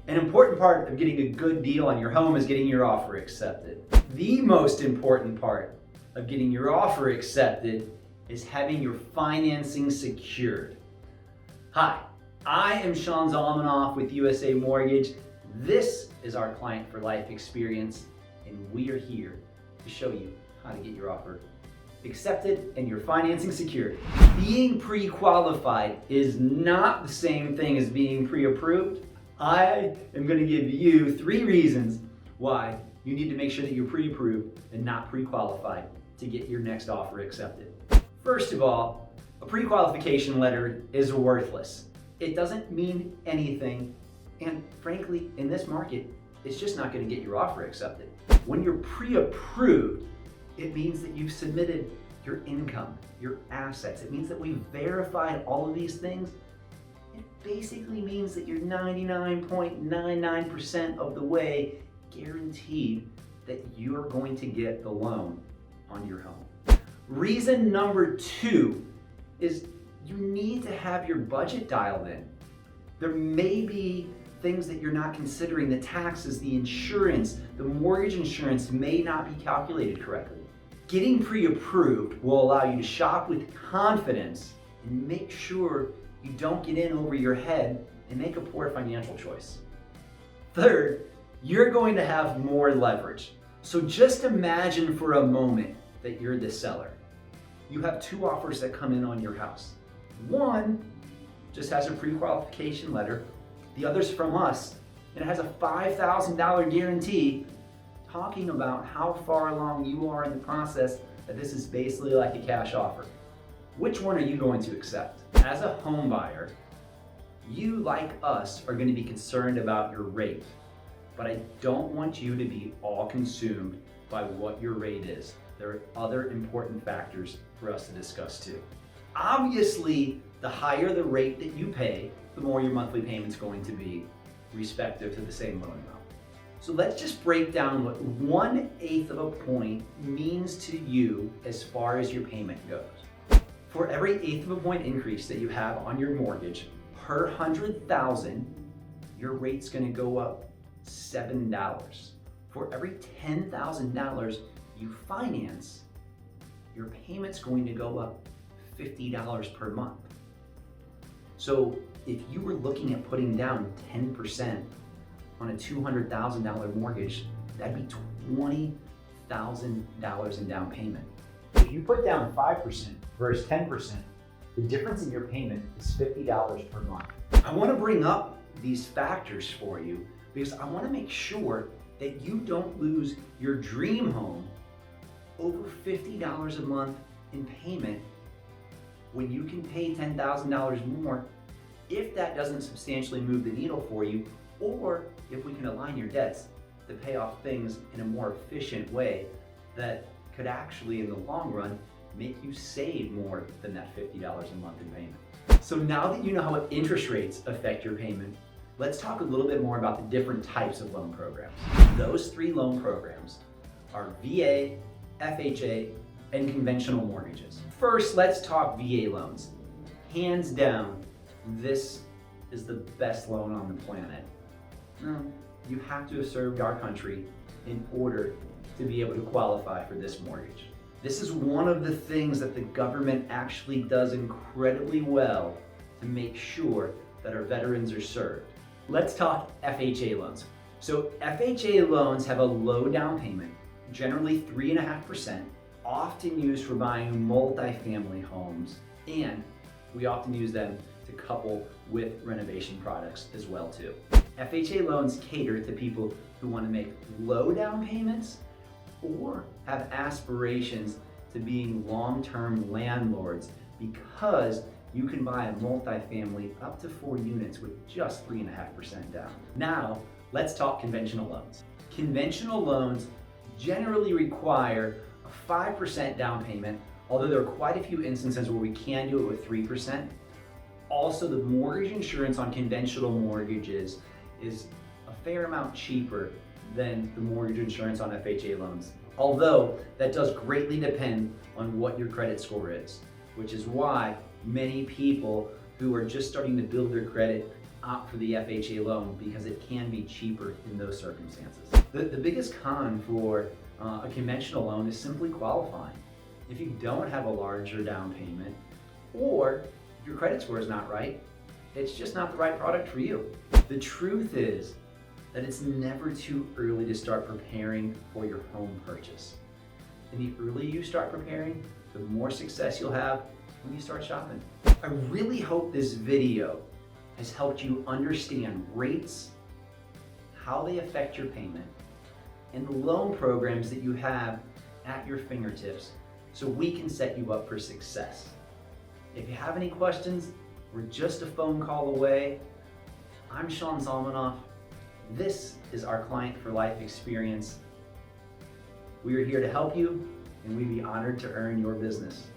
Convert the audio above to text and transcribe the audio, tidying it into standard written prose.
An important part of getting a good deal on your home is getting your offer accepted. The most important part of getting your offer accepted is having your financing secured. Hi, I am Sean Zalmanoff with USA Mortgage. This is our Client for Life experience, and we are here to show you how to get your offer accepted and your financing secured. Being pre-qualified is not the same thing as being pre-approved. I am going to give you 3 reasons why you need to make sure that you're pre-approved and not pre-qualified to get your next offer accepted. First of all, a pre-qualification letter is worthless. It doesn't mean anything, and frankly, in this market, it's just not going to get your offer accepted. When you're pre-approved, it means that you've submitted your income, your assets. It means that we've verified all of these things. It basically means that you're 99.99% of the way guaranteed that you're going to get the loan on your home. Reason number 2 is you need to have your budget dialed in. There may be things that you're not considering, the taxes, the insurance, the mortgage insurance may not be calculated correctly. Getting pre-approved will allow you to shop with confidence and make sure you don't get in over your head and make a poor financial choice. Third, you're going to have more leverage. So just imagine for a moment that you're the seller. You have 2 offers that come in on your house. One just has a pre-qualification letter. The other's from us, and it has a $5,000 guarantee talking about how far along you are in the process, that this is basically like a cash offer. Which one are you going to accept? As a home buyer, you, like us, are going to be concerned about your rate, but I don't want you to be all consumed by what your rate is. There are other important factors for us to discuss too. Obviously, the higher the rate that you pay, the more your monthly payment's going to be, respective to the same loan amount. So let's just break down what 1/8 of a point means to you as far as your payment goes. For every 1/8 of a point increase that you have on your mortgage, per 100,000, your rate's gonna go up $7. For every $10,000 you finance, your payment's going to go up $50 per month. So if you were looking at putting down 10% on a $200,000 mortgage, that'd be $20,000 in down payment. If you put down 5% versus 10%, the difference in your payment is $50 per month. I want to bring up these factors for you because I want to make sure that you don't lose your dream home over $50 a month in payment when you can pay $10,000 more, if that doesn't substantially move the needle for you, or if we can align your debts to pay off things in a more efficient way that could actually, in the long run, make you save more than that $50 a month in payment. So now that you know how interest rates affect your payment, let's talk a little bit more about the different types of loan programs. Those 3 loan programs are VA, FHA, and conventional mortgages. First, let's talk VA loans. Hands down, this is the best loan on the planet. You have to have served our country in order to be able to qualify for this mortgage. This is one of the things that the government actually does incredibly well to make sure that our veterans are served. Let's talk FHA loans. So FHA loans have a low down payment, generally 3.5%, often used for buying multifamily homes, and we often use them to couple with renovation products as well too. FHA loans cater to people who want to make low down payments or have aspirations to being long-term landlords, because you can buy a multifamily up to 4 units with just 3.5% down. Now, let's talk conventional loans. Conventional loans generally require a 5% down payment, although there are quite a few instances where we can do it with 3%. Also, the mortgage insurance on conventional mortgages is a fair amount cheaper than the mortgage insurance on FHA loans. Although that does greatly depend on what your credit score is, which is why many people who are just starting to build their credit opt for the FHA loan because it can be cheaper in those circumstances. The biggest con for a conventional loan is simply qualifying. If you don't have a larger down payment, or your credit score is not right, it's just not the right product for you. The truth is that it's never too early to start preparing for your home purchase. And the earlier you start preparing, the more success you'll have when you start shopping. I really hope this video has helped you understand rates, how they affect your payment, and the loan programs that you have at your fingertips so we can set you up for success. If you have any questions, we're just a phone call away. I'm Sean Zalmanoff. This is our Client for Life experience. We are here to help you, and we'd be honored to earn your business.